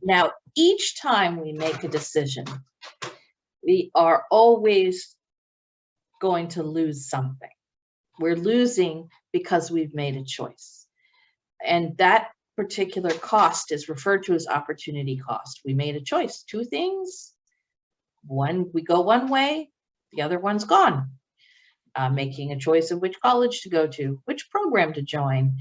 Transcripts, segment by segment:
Now, each time we make a decision, we are always going to lose something. We're losing because we've made a choice. And that particular cost is referred to as opportunity cost. We made a choice, two things. One, we go one way, the other one's gone. Making a choice of which college to go to, which program to join,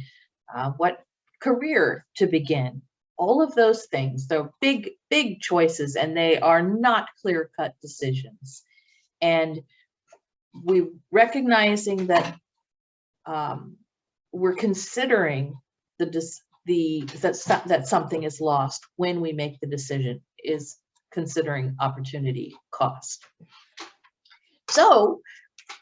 what career to begin. All of those things, they're big, big choices, and they are not clear-cut decisions. And we recognizing that we're considering that something is lost when we make the decision is considering opportunity cost. So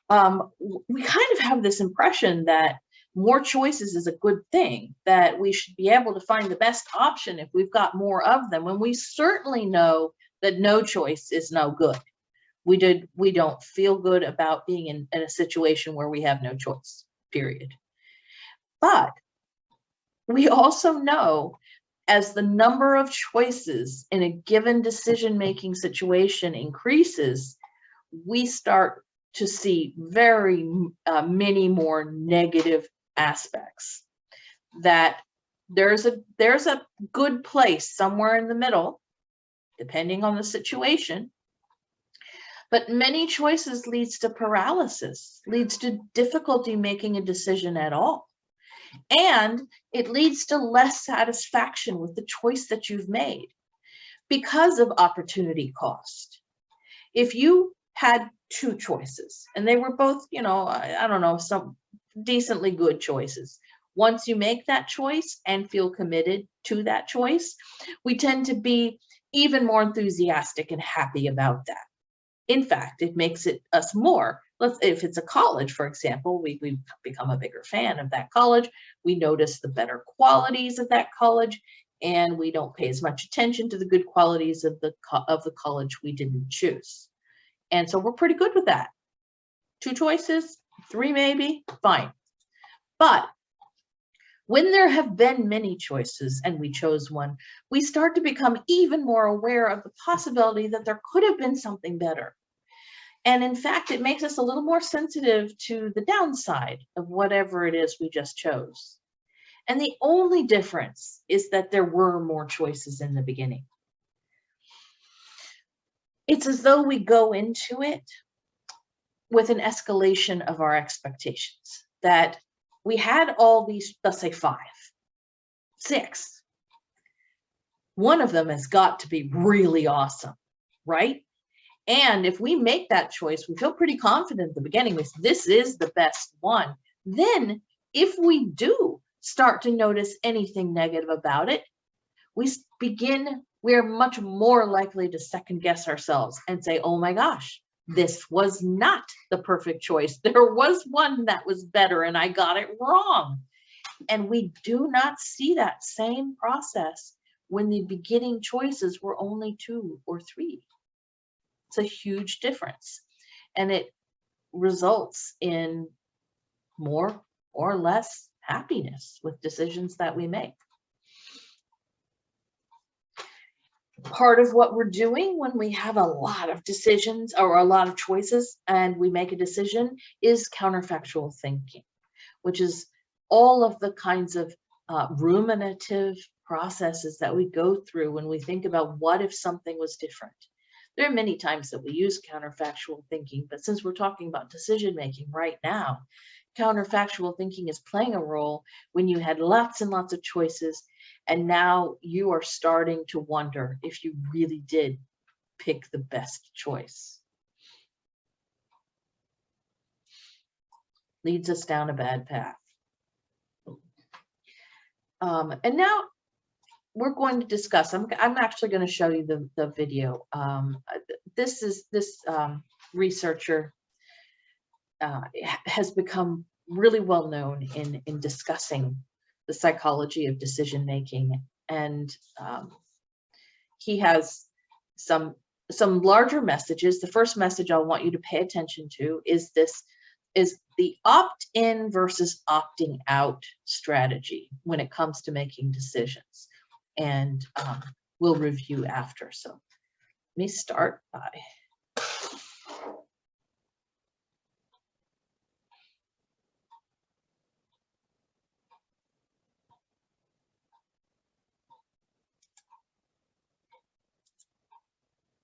we kind of have this impression that more choices is a good thing, that we should be able to find the best option if we've got more of them, when we certainly know that no choice is no good. We don't feel good about being in a situation where we have no choice, period. But we also know as the number of choices in a given decision-making situation increases, we start to see very many more negative aspects. That there's a good place somewhere in the middle, depending on the situation. But many choices leads to paralysis, leads to difficulty making a decision at all. And it leads to less satisfaction with the choice that you've made because of opportunity cost. If you had two choices and they were both, I don't know, some decently good choices. Once you make that choice and feel committed to that choice, we tend to be even more enthusiastic and happy about that. In fact, it makes us more. If it's a college, for example, we become a bigger fan of that college. We notice the better qualities of that college, and we don't pay as much attention to the good qualities of the college we didn't choose. And so we're pretty good with that. Two choices, three maybe, fine. But when there have been many choices and we chose one, we start to become even more aware of the possibility that there could have been something better. And in fact, it makes us a little more sensitive to the downside of whatever it is we just chose. And the only difference is that there were more choices in the beginning. It's as though we go into it with an escalation of our expectations, that we had all these, let's say 5, 6. One of them has got to be really awesome, right? And if we make that choice, we feel pretty confident at the beginning, this is the best one. Then if we do start to notice anything negative about it, we're much more likely to second guess ourselves and say, oh my gosh, this was not the perfect choice. There was one that was better and I got it wrong. And we do not see that same process when the beginning choices were only 2 or 3. It's a huge difference. And it results in more or less happiness with decisions that we make. Part of what we're doing when we have a lot of decisions or a lot of choices and we make a decision is counterfactual thinking, which is all of the kinds of ruminative processes that we go through when we think about what if something was different. There are many times that we use counterfactual thinking, but since we're talking about decision making right now, counterfactual thinking is playing a role when you had lots and lots of choices, and now you are starting to wonder if you really did pick the best choice. Leads us down a bad path. And now we're going to discuss, I'm actually going to show you the video. This researcher has become really well known in discussing the psychology of decision making, and he has some larger messages. The first message I want you to pay attention to is the opt-in versus opting out strategy when it comes to making decisions. And we'll review after. So let me start by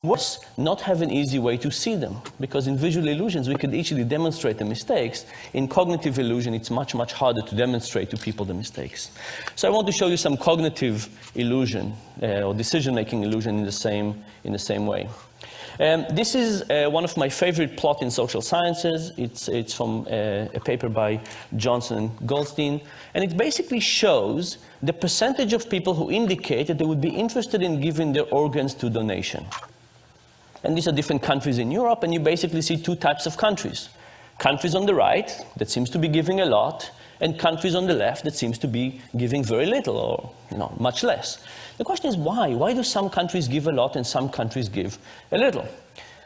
worse, not have an easy way to see them, because in visual illusions we could easily demonstrate the mistakes. In cognitive illusion it's much harder to demonstrate to people the mistakes. So I want to show you some cognitive illusion or decision-making illusion in the same way. This is one of my favorite plots in social sciences. It's from a paper by Johnson and Goldstein, and it basically shows the percentage of people who indicate that they would be interested in giving their organs to donation. And these are different countries in Europe, and you basically see two types of countries. Countries on the right that seems to be giving a lot, and countries on the left that seems to be giving very little, or much less. The question is why? Why do some countries give a lot and some countries give a little?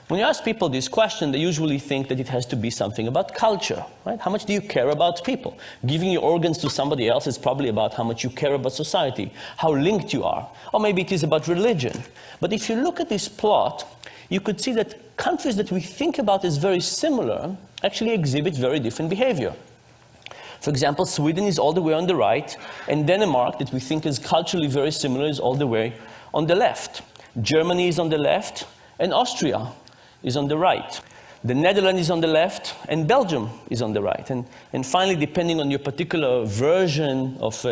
When you ask people this question, they usually think that it has to be something about culture, right? How much do you care about people? Giving your organs to somebody else is probably about how much you care about society, how linked you are, or maybe it is about religion. But if you look at this plot, you could see that countries that we think about as very similar actually exhibit very different behavior. For example, Sweden is all the way on the right, and Denmark, that we think is culturally very similar, is all the way on the left. Germany is on the left, and Austria is on the right. The Netherlands is on the left, and Belgium is on the right. And finally, depending on your particular version of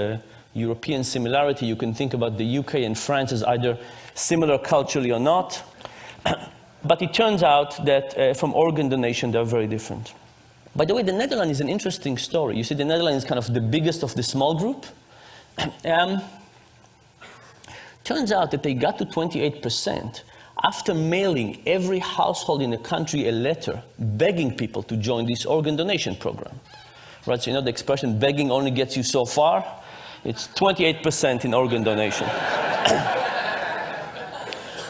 European similarity, you can think about the UK and France as either similar culturally or not. But it turns out that from organ donation, they're very different. By the way, the Netherlands is an interesting story. You see, the Netherlands is kind of the biggest of the small group. Turns out that they got to 28% after mailing every household in the country a letter begging people to join this organ donation program. Right, so you know the expression, begging only gets you so far? It's 28% in organ donation.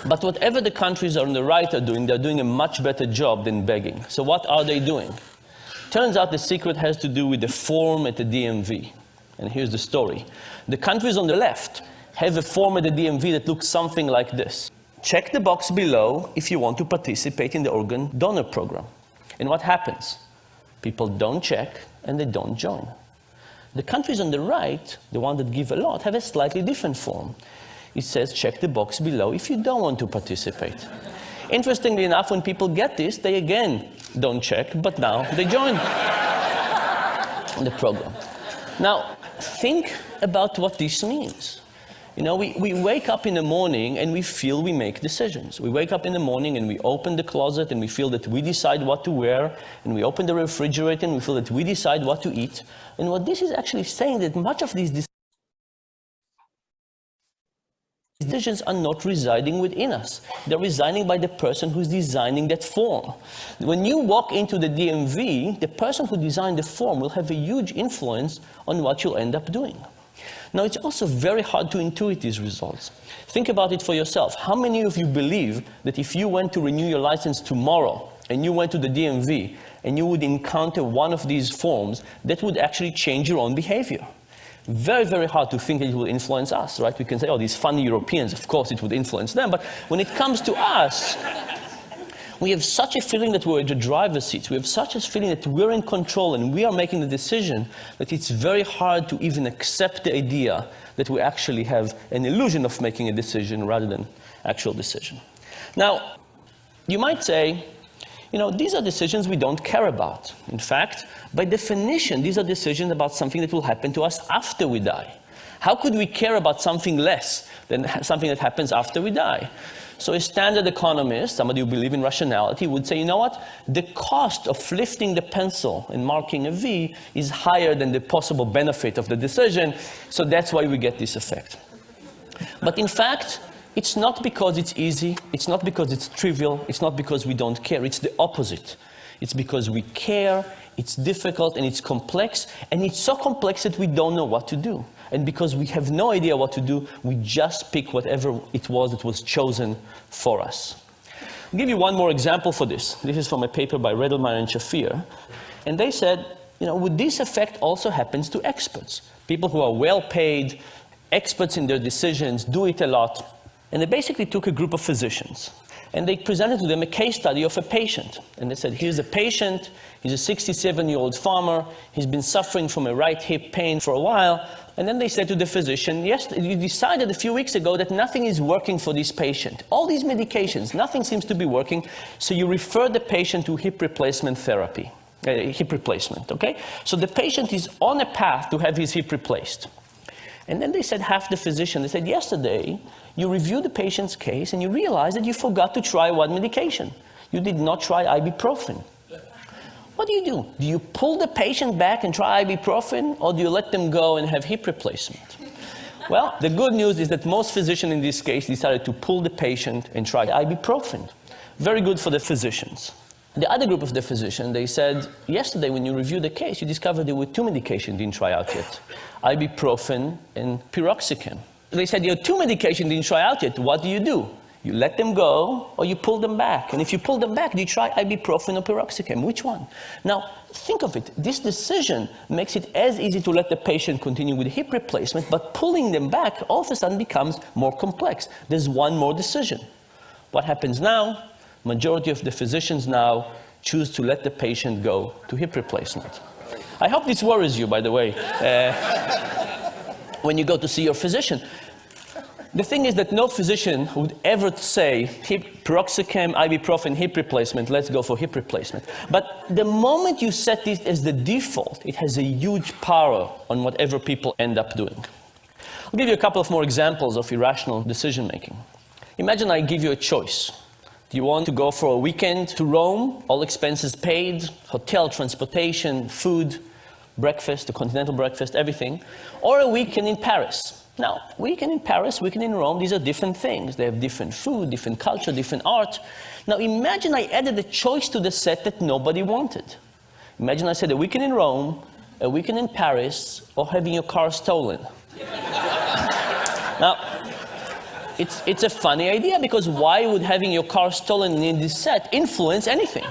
But whatever the countries on the right are doing, they're doing a much better job than begging. So what are they doing? Turns out the secret has to do with the form at the DMV. And here's the story. The countries on the left have a form at the DMV that looks something like this. Check the box below if you want to participate in the organ donor program. And what happens? People don't check and they don't join. The countries on the right, the ones that give a lot, have a slightly different form. It says, check the box below if you don't want to participate. Interestingly enough, when people get this, they again don't check, but now they join the program. Now, think about what this means. You know, we wake up in the morning and we feel we make decisions. We wake up in the morning and we open the closet and we feel that we decide what to wear, and we open the refrigerator and we feel that we decide what to eat. And what this is actually saying that much of these decisions are not residing within us. They're residing by the person who's designing that form. When you walk into the DMV, the person who designed the form will have a huge influence on what you'll end up doing. Now, it's also very hard to intuit these results. Think about it for yourself. How many of you believe that if you went to renew your license tomorrow and you went to the DMV and you would encounter one of these forms, that would actually change your own behavior? Very, very hard to think that it will influence us, right? We can say, oh, these funny Europeans, of course it would influence them. But when it comes to us, we have such a feeling that we're in the driver's seat. We have such a feeling that we're in control and we are making the decision that it's very hard to even accept the idea that we actually have an illusion of making a decision rather than actual decision. Now, you might say, you know, these are decisions we don't care about. In fact, by definition, these are decisions about something that will happen to us after we die. How could we care about something less than something that happens after we die? So a standard economist, somebody who believes in rationality, would say, you know what? The cost of lifting the pencil and marking a V is higher than the possible benefit of the decision, so that's why we get this effect. But in fact, it's not because it's easy, it's not because it's trivial, it's not because we don't care, it's the opposite. It's because we care, it's difficult, and it's complex, and it's so complex that we don't know what to do. And because we have no idea what to do, we just pick whatever it was that was chosen for us. I'll give you one more example for this. This is from a paper by Redelmeier and Shafir. And they said, you know, would this effect also happens to experts? People who are well paid, experts in their decisions, do it a lot. And they basically took a group of physicians, and they presented to them a case study of a patient. And they said, here's a patient, he's a 67-year-old farmer, he's been suffering from a right hip pain for a while. And then they said to the physician, yes, you decided a few weeks ago that nothing is working for this patient. All these medications, nothing seems to be working, so you refer the patient to hip replacement therapy, hip replacement, okay? So the patient is on a path to have his hip replaced. And then they said, half the physician, they said, yesterday, you reviewed the patient's case and you realized that you forgot to try one medication. You did not try ibuprofen. What do? Do you pull the patient back and try ibuprofen, or do you let them go and have hip replacement? Well, the good news is that most physicians in this case decided to pull the patient and try ibuprofen. Very good for the physicians. The other group of the physicians, they said, yesterday when you reviewed the case, you discovered there were two medications you didn't try out yet, ibuprofen and piroxicam. They said, you have two medications you didn't try out yet. What do? You let them go, or you pull them back. And if you pull them back, do you try ibuprofen or piroxicam? Which one? Now, think of it. This decision makes it as easy to let the patient continue with hip replacement, but pulling them back all of a sudden becomes more complex. There's one more decision. What happens now? Majority of the physicians now choose to let the patient go to hip replacement. I hope this worries you, by the way, when you go to see your physician. The thing is that no physician would ever say, piroxicam, ibuprofen, hip replacement, let's go for hip replacement. But the moment you set this as the default, it has a huge power on whatever people end up doing. I'll give you a couple of more examples of irrational decision making. Imagine I give you a choice. Do you want to go for a weekend to Rome, all expenses paid, hotel, transportation, food, breakfast, a continental breakfast, everything, or a weekend in Paris? Now, weekend in Paris, weekend in Rome, these are different things. They have different food, different culture, different art. Now, imagine I added a choice to the set that nobody wanted. Imagine I said a weekend in Rome, a weekend in Paris, or having your car stolen. Now, it's a funny idea, because why would having your car stolen in this set influence anything?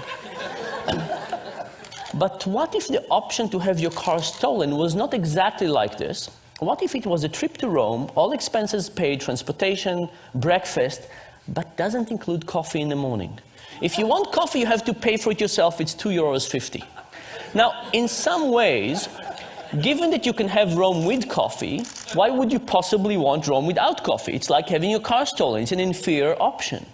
But what if the option to have your car stolen was not exactly like this? What if it was a trip to Rome, all expenses paid, transportation, breakfast, but doesn't include coffee in the morning? If you want coffee, you have to pay for it yourself. It's €2.50. Now, in some ways, given that you can have Rome with coffee, why would you possibly want Rome without coffee? It's like having your car stolen. It's an inferior option.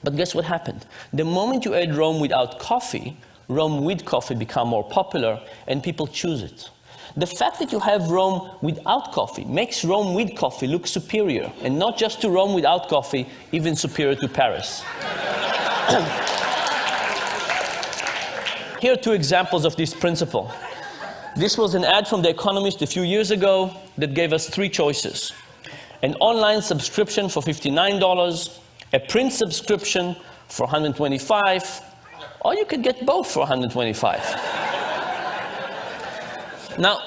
But guess what happened? The moment you add Rome without coffee, Rome with coffee become more popular, and people choose it. The fact that you have Rome without coffee makes Rome with coffee look superior, and not just to Rome without coffee, even superior to Paris. Here are two examples of this principle. This was an ad from The Economist a few years ago that gave us three choices. An online subscription for $59, a print subscription for $125, or you could get both for $125. Now,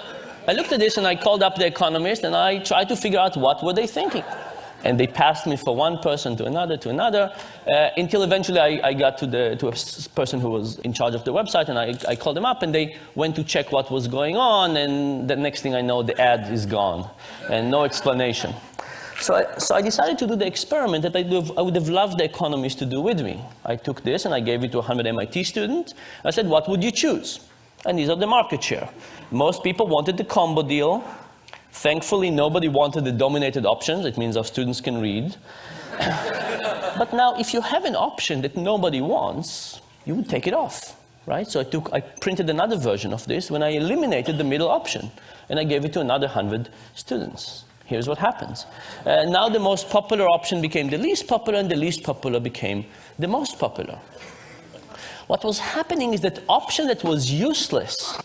I looked at this and I called up The Economist and I tried to figure out what were they thinking. And they passed me from one person to another, until eventually I got to a person who was in charge of the website, and I called them up and they went to check what was going on, and the next thing I know, the ad is gone and no explanation. So I decided to do the experiment that I would have loved The Economist to do with me. I took this and I gave it to 100 MIT students. I said, what would you choose? And these are the market share. Most people wanted the combo deal. Thankfully, nobody wanted the dominated options. It means our students can read. But now, if you have an option that nobody wants, you would take it off, right? So I printed another version of this when I eliminated the middle option, and I gave it to another 100 students. Here's what happens. Now the most popular option became the least popular, and the least popular became the most popular. What was happening is that option that was useless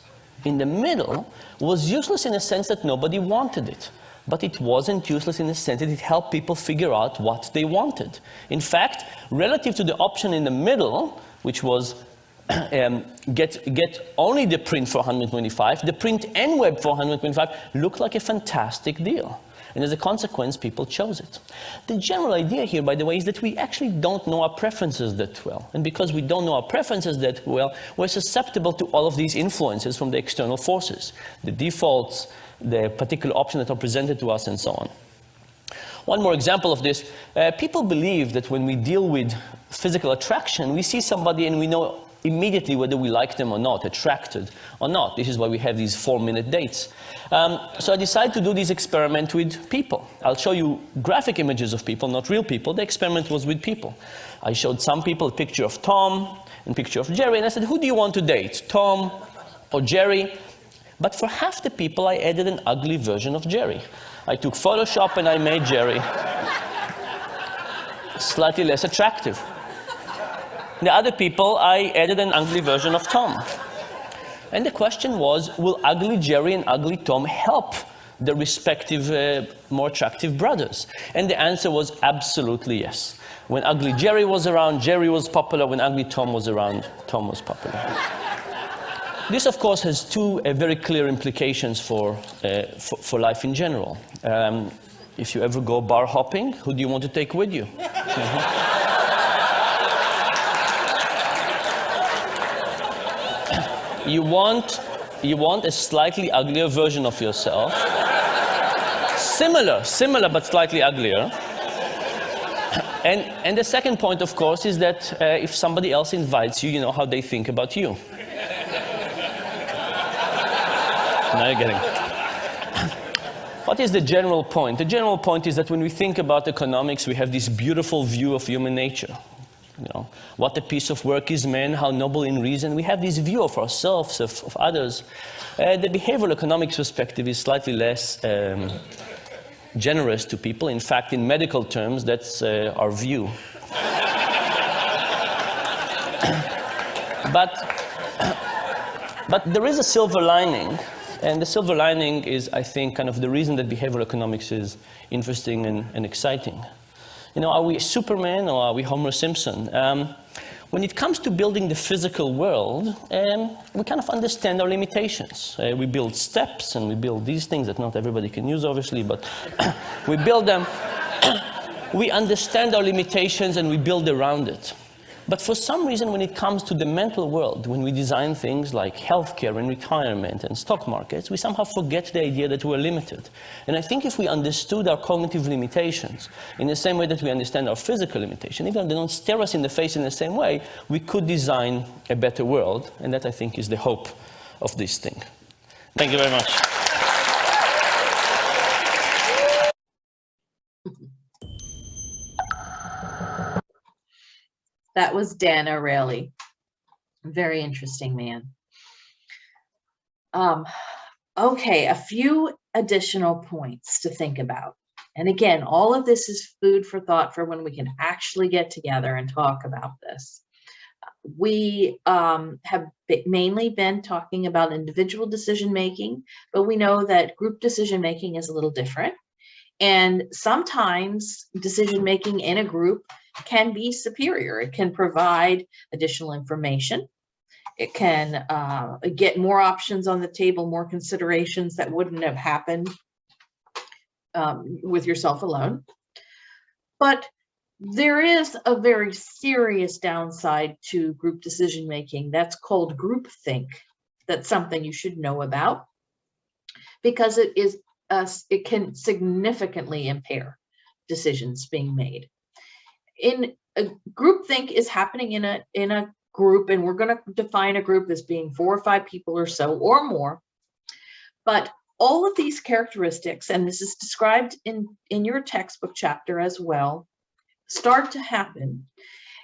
in the middle was useless in a sense that nobody wanted it. But it wasn't useless in the sense that it helped people figure out what they wanted. In fact, relative to the option in the middle, which was get only the print for $125, the print and web for $125 looked like a fantastic deal. And as a consequence, people chose it. The general idea here, by the way, is that we actually don't know our preferences that well. And because we don't know our preferences that well, we're susceptible to all of these influences from the external forces, the defaults, the particular options that are presented to us, and so on. One more example of this, people believe that when we deal with physical attraction, we see somebody and we know immediately whether we like them or not, attracted or not. This is why we have these 4-minute dates. So I decided to do this experiment with people. I'll show you graphic images of people, not real people. The experiment was with people. I showed some people a picture of Tom and a picture of Jerry, and I said, who do you want to date, Tom or Jerry? But for half the people, I added an ugly version of Jerry. I took Photoshop and I made Jerry slightly less attractive. The other people, I added an ugly version of Tom. And the question was, will ugly Jerry and ugly Tom help the respective more attractive brothers? And the answer was absolutely yes. When ugly Jerry was around, Jerry was popular. When ugly Tom was around, Tom was popular. This, of course, has two very clear implications for life in general. If you ever go bar hopping, who do you want to take with you? You want a slightly uglier version of yourself. Similar, but slightly uglier. And the second point, of course, is that if somebody else invites you, you know how they think about you. Now you're getting it. What is the general point? The general point is that when we think about economics, we have this beautiful view of human nature. You know, what a piece of work is man, how noble in reason. We have this view of ourselves, of others. The behavioral economics perspective is slightly less generous to people. In fact, in medical terms, that's our view. But there is a silver lining. And the silver lining is, I think, kind of the reason that behavioral economics is interesting and exciting. You know, are we Superman or are we Homer Simpson? When it comes to building the physical world, we kind of understand our limitations. We build steps and we build these things that not everybody can use, obviously, but we build them. We understand our limitations and we build around it. But for some reason, when it comes to the mental world, when we design things like healthcare and retirement and stock markets, we somehow forget the idea that we're limited. And I think if we understood our cognitive limitations in the same way that we understand our physical limitation, even if they don't stare us in the face in the same way, we could design a better world. And that, I think, is the hope of this thing. Thank you very much. That was Dan O'Reilly. Very interesting man. Okay, a few additional points to think about. And again, all of this is food for thought for when we can actually get together and talk about this. We have mainly been talking about individual decision-making, but we know that group decision-making is a little different. And sometimes decision-making in a group can be superior. It can provide additional information. It can get more options on the table, more considerations that wouldn't have happened with yourself alone. But there is a very serious downside to group decision-making. That's called groupthink. That's something you should know about because it can significantly impair decisions being made. In a groupthink is happening in a group, and we're going to define a group as being 4 or 5 people or so or more. But all of these characteristics, and this is described in your textbook chapter as well, start to happen,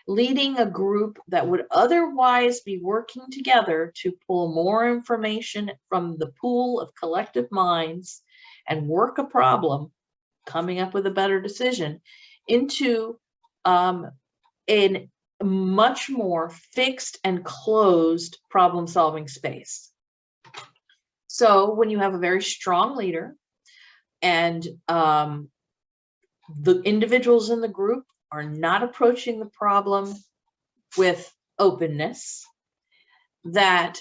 leading a group that would otherwise be working together to pull more information from the pool of collective minds and work a problem, coming up with a better decision, into a much more fixed and closed problem-solving space. So when you have a very strong leader and the individuals in the group are not approaching the problem with openness, that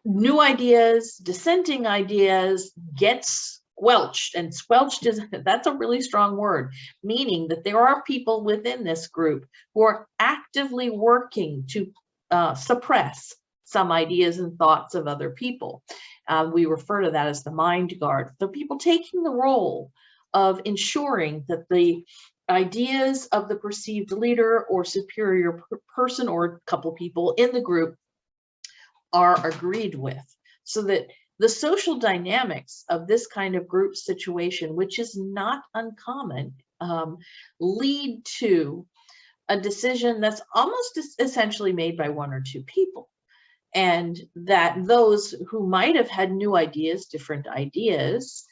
new ideas, dissenting ideas get squelched, and squelched that's a really strong word, meaning that there are people within this group who are actively working to suppress some ideas and thoughts of other people. We refer to that as the mind guard. The people taking the role of ensuring that the ideas of the perceived leader or superior person or couple people in the group are agreed with, so that the social dynamics of this kind of group situation, which is not uncommon, lead to a decision that's almost essentially made by one or two people. And that those who might have had new ideas, different ideas,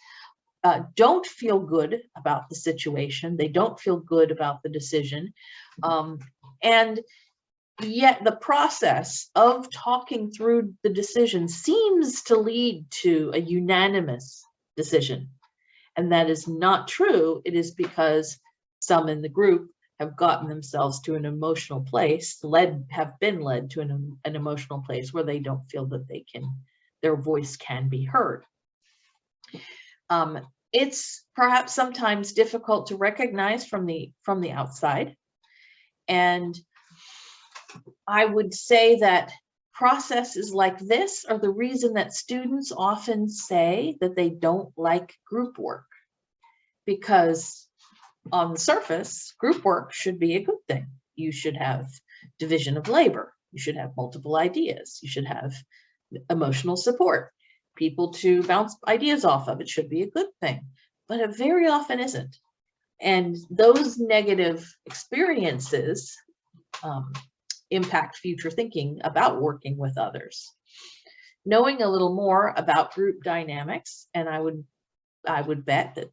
don't feel good about the situation. They don't feel good about the decision. And yet the process of talking through the decision seems to lead to a unanimous decision. And that is not true. It is because some in the group have gotten themselves to an emotional place, have been led to an emotional place where they don't feel that their voice can be heard. It's perhaps sometimes difficult to recognize from the outside. And I would say that processes like this are the reason that students often say that they don't like group work, because on the surface, group work should be a good thing. You should have division of labor. You should have multiple ideas. You should have emotional support, people to bounce ideas off of. It should be a good thing, but it very often isn't. And those negative experiences impact future thinking about working with others. Knowing a little more about group dynamics, and I would bet that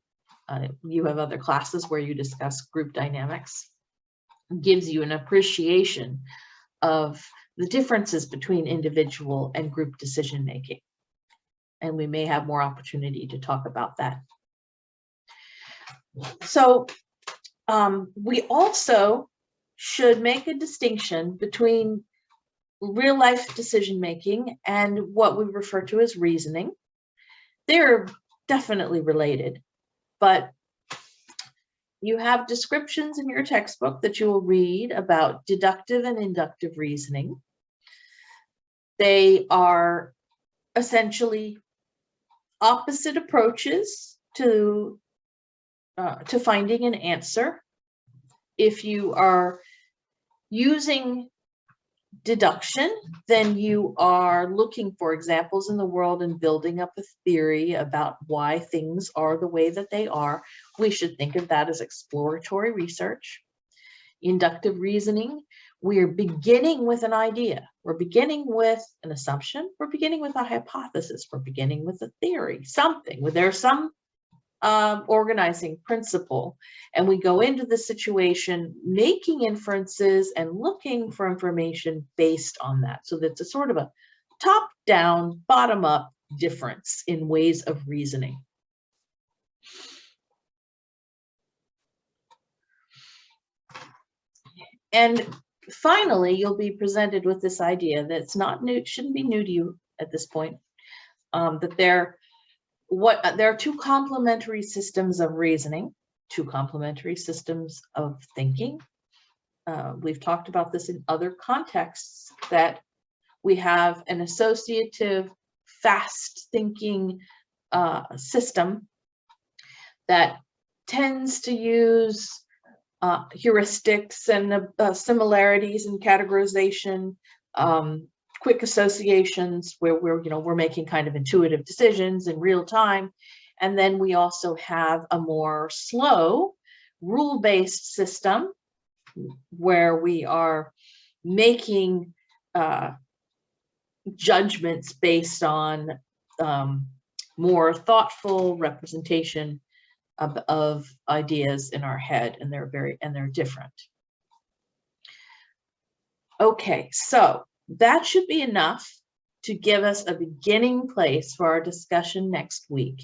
you have other classes where you discuss group dynamics, gives you an appreciation of the differences between individual and group decision making. And we may have more opportunity to talk about that. So we also should make a distinction between real life decision making and what we refer to as reasoning. They're definitely related, but you have descriptions in your textbook that you will read about deductive and inductive reasoning. They are essentially opposite approaches to finding an answer. If you are using deduction, then you are looking for examples in the world and building up a theory about why things are the way that they are. We should think of that as exploratory research. Inductive reasoning, we're beginning with an idea. We're beginning with an assumption. We're beginning with a hypothesis. We're beginning with a theory, something where there's some organizing principle, and we go into the situation making inferences and looking for information based on that. So that's a sort of a top-down, bottom-up difference in ways of reasoning. And finally, you'll be presented with this idea that's not new, shouldn't be new to you at this point, that there are two complementary systems of reasoning, two complementary systems of thinking. We've talked about this in other contexts, that we have an associative, fast thinking system that tends to use heuristics and similarities and categorization, quick associations where we're making kind of intuitive decisions in real time. And then we also have a more slow rule-based system where we are making judgments based on more thoughtful representation of ideas in our head, and they're different. Okay, so that should be enough to give us a beginning place for our discussion next week.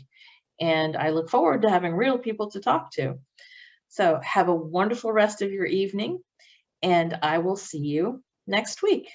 And I look forward to having real people to talk to. So have a wonderful rest of your evening, and I will see you next week.